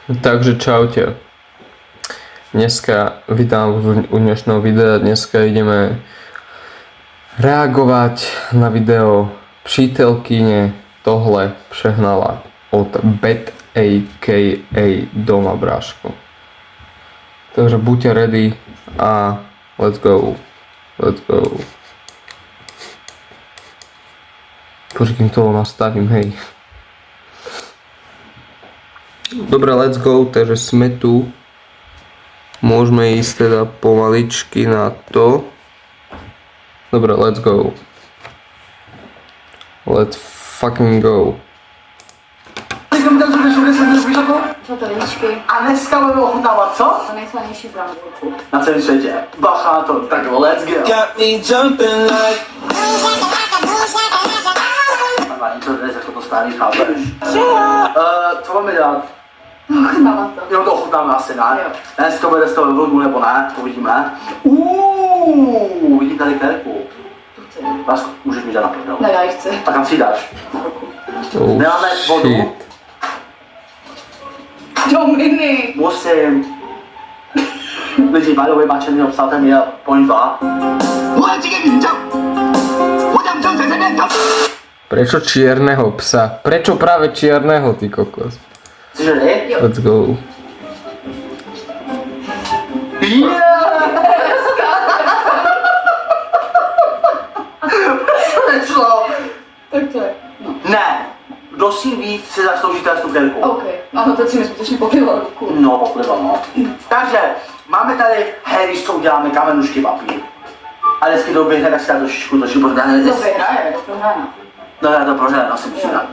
Takže čaute. Dneska vítam u dnešného videa. Dneska ideme reagovať na video Přítelkyně tohle přehnala od Bet a.k.a. Doma Bráško. Takže buďte ready a let's go. Let's go. Počkým to nastavím, hej. Dobre, let's go, takže sme tu. Môžeme ísť teda pomaličky na to. Dobre, let's go. Let's fucking go. Co to ličky? A dneska budeme ochutnávat co? To nejslanější brambulku. Na celém světě. Bacha na to, tak let's go. Got me jumping like. Normálně to jde, jak to stání, chápeš? Co máme dělat? Ochutnávat to. Jo, to ochutnáme asi, ne? Jo. Dnes to bude z toho vlogu nebo ne, uvidíme. Vidím tady kerku. Tu chci. Vásko, můžeš mi dát na prdel. Ne, já ji chci. A kam si dáš? Na ruku. Oh Nemáme vodu? shit. Dominik! Musím. Lidi, by the way, máčený obsahem je point 2. Prečo čierneho psa? Prečo práve čierneho, ty kokos? Jsi ready? Jo. Let's go. To nešlo. Tak to je. No. Ne. Kdo si víc si zaslouží tu kerku? OK. Ano, teď si mi skutečně poplival ruku. No, poplival, no. Takže, máme tady hry, co uděláme kamenušky papír. A vždycky doběhne, tak si dá trošičku, protože To vyhraje, to prohrána. no já to prohraje, asi musím dát.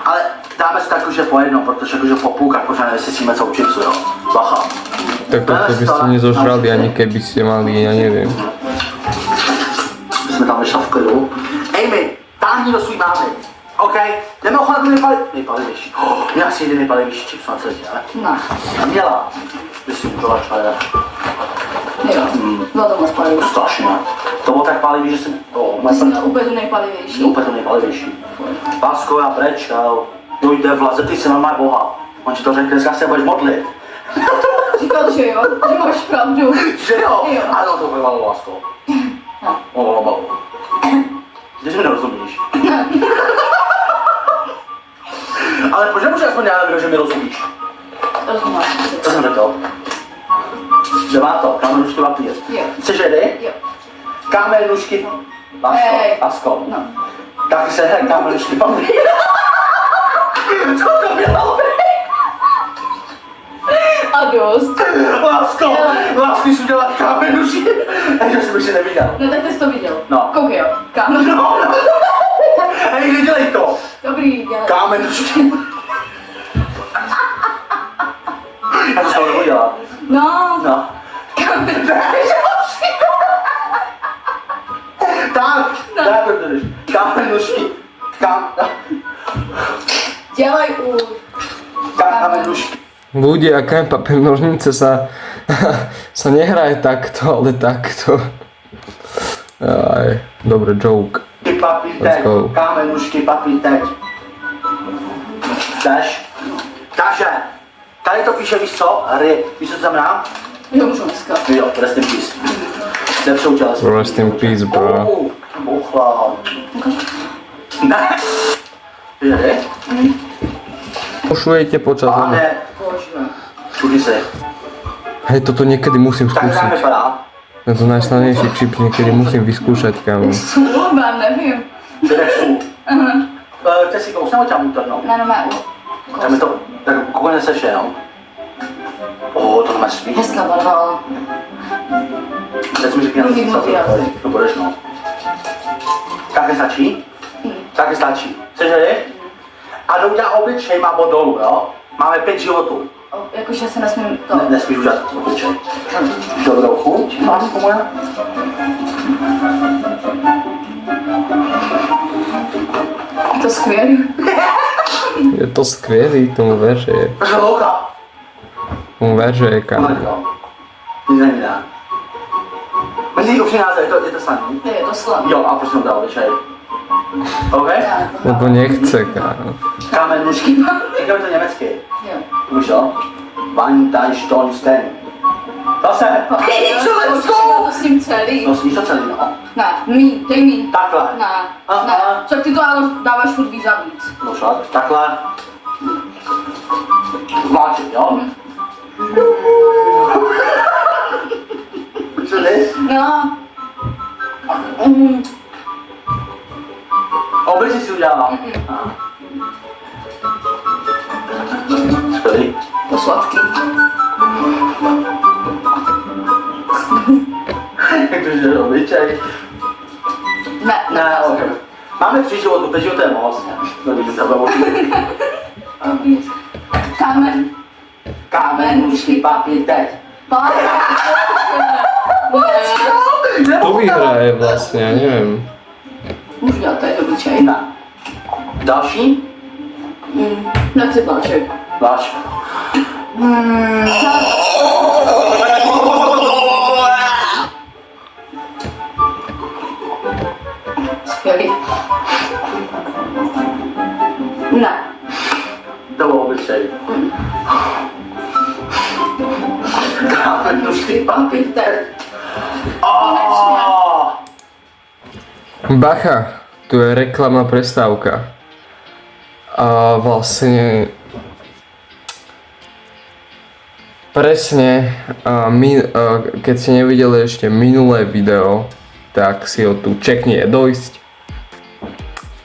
Ale dáme si tak jakože po jedno, protože jakože po půlkách pořád nevysvětlíme co čipsu, jo. Bacha. Tak toto by ste nezožrali, ani keby ste mali, ja neviem. My jsme tam vyšla v klidu. Amy, táhni do svý mámy. OK, jdeme ochotnat nejpalivější. Měla si jeden nejpalivější chips na světě, ne? Ne. A měla. Myslím, to začala je. Jo. Bylo to moc palivý. Strašně. To bylo tak palivý, že jsem... Ty jsi měl úplně tu nejpalivější. Úplně to nejpalivější. Pásko, já brečel. Jde vla, zeptej se normálně Boha. On ti to řekne, dneska se budeš modlit. Říkal, že jo, že máš pravdu. Že jo? Jo. Ano, to bylo lásko. No. Že si mi nerozumíš. Ale proč nemůžu aspoň já nevědět, že mi rozumíš? Rozumím. Co jsem řekl? Že má to, kámen, nůžky, papír. Jo. Jsi ready? Jo. Kámen, nůžky, Hej. Lasko. No. Tak se hraje kámen, nůžky, papír. Co to bylo? A dost. Lásko, lásky jsi udělat kámen, nůžky. Takže jsem ještě neviděl. No tak ty jsi to viděl. No. Koukej jo. Kámen. No. Hej, nedělej to. Dobrý, dělej. Kámen, nůžky. Já to s toho nebudu dělat. No. No. Tak, tak to jdeš. Kámen, nůžky. Dělej už. Kámen, nůžky. Ľudia, kameň, papier, nožnice sa nehraje takto, ale takto. Aj, dobre, joke. Papír, Let's teď. go. Kámen, nůžky, papír, teď. Jdeš? Takže, tady to píše, víš co? Hry. Víš, co to znamená? Jo, můžu dneska. Jo, rest in peace. Lepšou těles. Rest in peace, bro. Buchla. Ne. Jde? Pošujete počas A hodiny. ne. Bože. Tudy si. Hej, toto niekedy musím Tak jak skúsiť. vypadá? Tento najslavnejší čip niekedy musím vyskúšať, kámo. Slova, nevím. Jdeš tu. Chce si kousnout, nebo tě mám utrhnout? Ne, no, ne, Tam je to, tak koukej neseš jenom. To máš svít. hezká barva, ale Teď mi řekni, Druhý co motivace. to budeš, no. Také stačí? Také stačí. Jsi ready? A jdou dělat obličej, má bod dolů, jo? Máme 5 životů. jakože se nesmím to. Nesmíš udělat obličej. Dobrou chuť, lásku moja. Je to skvělý. Je to skvělý, tomu ver, že je. Proč louka? Tomu ver, že je, kámo. Nic není dá. Myslíš upřímně název, je to slaný? Je to slaný. Jo, a proč jsem dal obličej? OK? Lebo nechce, kámo. Kámen, nůžky. Říkáme to německy. Jo. Už jo? One dice don't stand. Zase. Píčo, let's Já go! to s ním celý. No sníš to celý, no. Ne, míň, dej míň. Takhle. Ne, A- ne, a- však ty to ale dáváš furt víc a víc. No však, takhle. Vláček, jo? Co jdeš? No. Oblici si udělala. Skvělý. To sladký. Jak to je obličej? Ne, ok. Máme 3 životů, 5 životů je moc. Nevidím tebe oči. Kámen. Kámen, mužský papír, teď. To vyhraje vlastne, ja neviem. Můžu dělat tady obličej. Ne. Další? Nechci pláček. Vláček. Skvělý. Ne. To bylo obličej. Kámen, mužský papír, teď. Bacha, tu je reklamná prestávka. A vlastne presne, keď ste nevideli ešte minulé video, tak si ho tu čekni dojsť.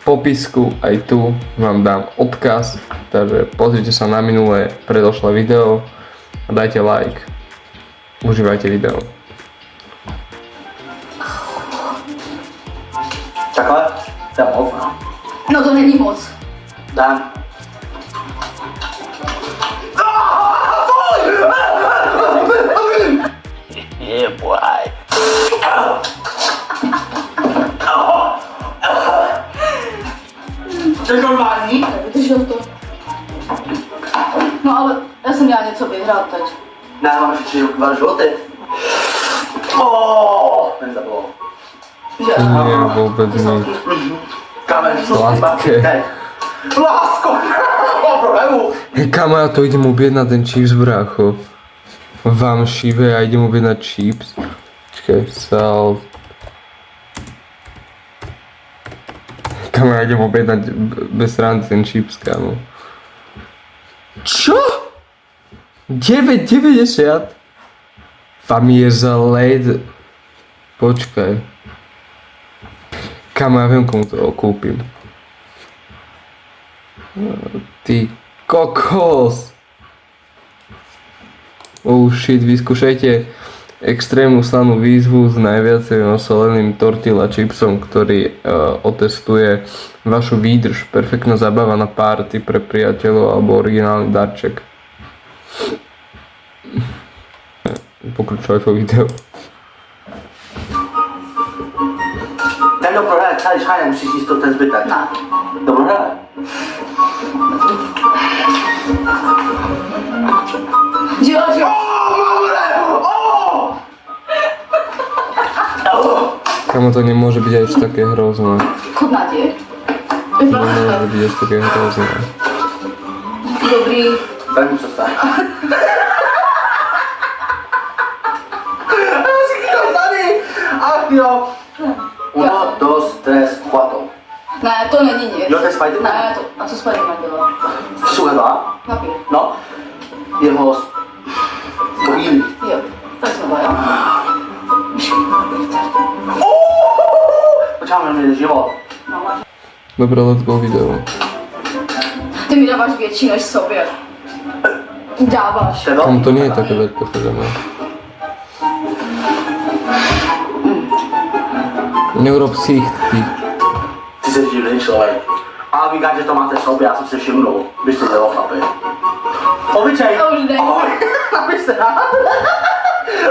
V popisku aj tu vám dám odkaz, takže pozrite sa na minulé predošlé video a dajte like. Užívajte video. Takhle? To je moc, ne? No to není moc. Dám. Yeah, boy. To je normální? Vydržel to. No ale já jsem měla něco vyhrát teď. Ne, mám ještě 2 životy. Nezabilo. Že? Nie, vôbec nie. Kámen, Sladké. Lásko! Problému. Kamo, ja to idem objednať ten chips, brácho. Vám šive, ja idem objednať chips. Čakaj, salt. Kamo, ja idem objednať bez srandy ten chips, kamo. Čo? 9,90? Vám je za led. Počkaj. Kamo, ja viem, komu to kúpim. Ty kokos! Oh shit, vyskúšajte extrémnu slanú výzvu s najviacej osoleným tortilla chipsom, ktorý otestuje vašu výdrž. Perfektná zábava na party pre priateľov alebo originálny darček. Pokračuj to video. Ten, kdo prohraje celý šáně, musí jíst to ten zbytek. Ne. Kdo prohraje? Jo. Kamo, to nemôže byť až také hrozné. Chutná ti? Nemôže byť až také hrozné. Dobrý. Tak mu se stane. Ach jo. 1, 2, 3, 4. Ne, to není nic. Jo, to je Spiderman? Ne, a co Spiderman dělal? Jsi ukázala? Papír. No. Jeho bílý. Jo, tak znova, jo. Počkáme, mě život. No, máš. Dobre, let's go video. Ty mi dáváš větší než sobě. Dáváš. Kamo, to nie je také veľké podľa mňa. Neurob si ich, ty. Ty jsi divný člověk. Ale říkáš, že to máte v sobě, já jsem si všimnul. Bys to dělal, chlapi. Obyčej. To už jde. Abyste.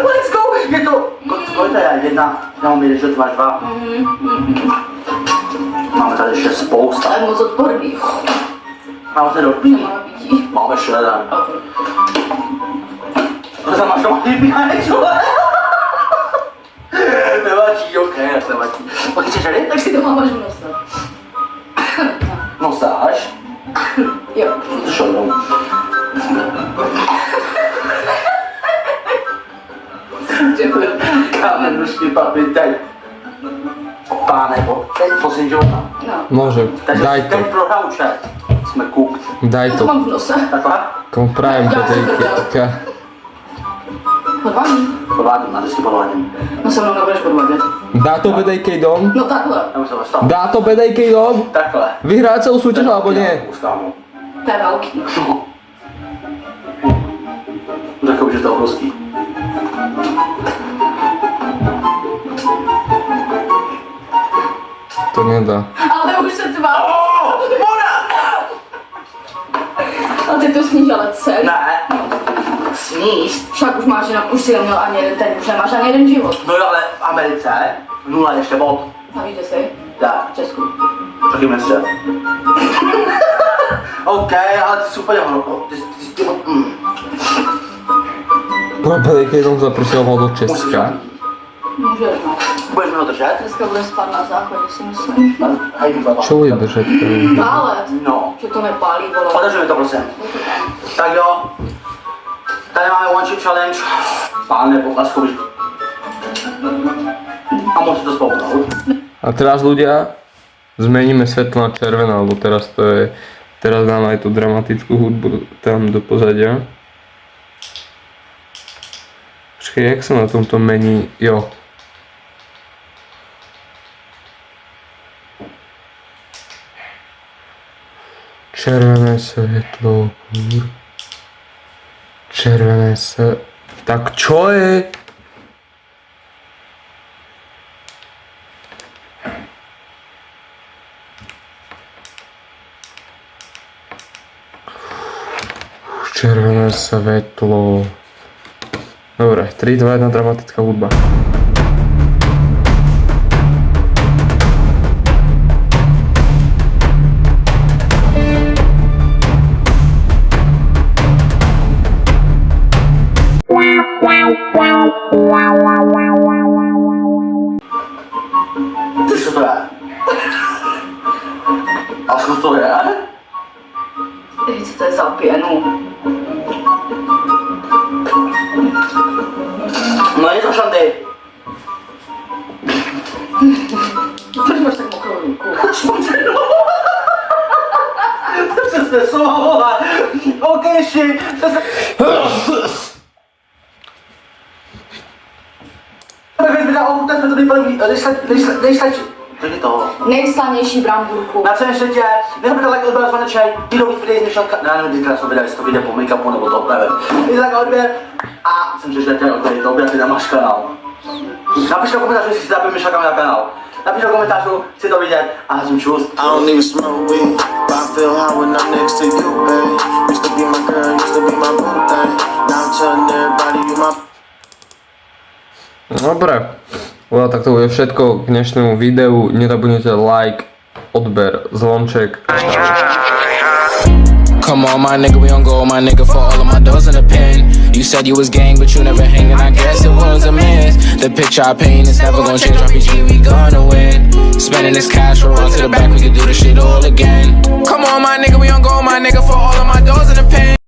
Let's go. Je to, kolik to je? 1, já mám 1, že ty máš 2. Máme tady ještě spousta. To je moc odporný. Máme tady dobrý. Nemá pití. Máme ještě jeden. To tam máš doma vybíhaný člověk. Nevadí, ok, nevadí. Ok, jsi ready? Tak si to máš v nose. Nosáž. Jo. Šodou. vypadne teď. Páne, teď poslední života. No. Môže, Takže daj to, teď prohrál čet. Jsme cooked. daj Ja to to. mám v nose. Takhle? Komu prajem Ja som to bedejka. Podvádím. Podvádím, na vždycky podvádím. No se mnou nebudeš podvádět. Dá to bedejkej dom? No takhle. Já už jsem dostal. Dá to bedejkej dom? Takhle. Vyhrá celú súťaž alebo nie? Uskámu. To je velký. Řekl bych, že to je obrovský. To nedá. Ale už se tváří. Mona! Ale ty to sníš ale celý. Ne. Sníst. Však už máš jenom, už si neměl ani jeden, ten už nemáš ani jeden život. No jo, ale v Americe 0 ještě bod. A víte si? Dá. V Česku. Taky městře. OK, ale ty jsi úplně Pro bedejkej dom zapršoval do Česka. Můžeš, no. Budeš mi ho držet? Dneska budeme spát na záchodě, si myslím. Hej, baba. Čo bude držať? Pálet. No. Že to nepálí, vole. Podrž mi to, prosím. Tak jo. Tady máme one chip challenge. Páne, poklaskovič. A môžete to spolknout. A teraz ľudia, zmeníme svetlo na červené, lebo teraz to je, teraz dáme aj tú dramatickú hudbu tam do pozadia. Počkej, jak sa na tomto mení, jo. Červené svetlo, kur. Červené svetlo. Tak čo je? Červené svetlo. Dobre, 3, 2, 1, dramatická hudba. Ty, co to je? A co to je? Ty, co to je za pěnu? No je to šandy. Proč máš tak mokrou ruku? To se stresovala. OK, ši. To se... Nejslanější bramburku. Na celém světě, nechoďte like, odběr, zvoneček, videový videí z dneška, ne, nevím, teďka jsem vydal, jestli to vyjde po make-upu nebo to nevím. Dejte like, odběr a jsem si, že to je odběr, to odběr, ty tam máš kanál. Napište do komentářů, jestli si záběr Myšlaka na kanál. Napište do komentářů, chci to vidět a jsem čus. I don't even smoke weed, but I feel high when I'm next to you, babe. Used to be my girl, used to be my boo thing. Now I'm telling everybody you my. Dobre, tak to bude všetko k dnešnému videu. Nezabudnite like, odber, zvonček. Come on, my nigga, we on go, my nigga, for all of my doors in the pen. You said you was gang, but you never hanging, I guess it was a miss. The picture I paint is never gonna change, RPG, we gonna win. Spending this cash, we'll run to the back, we can do this shit all again. Come on, my nigga, we on go, my nigga, for all of my doors in the pen.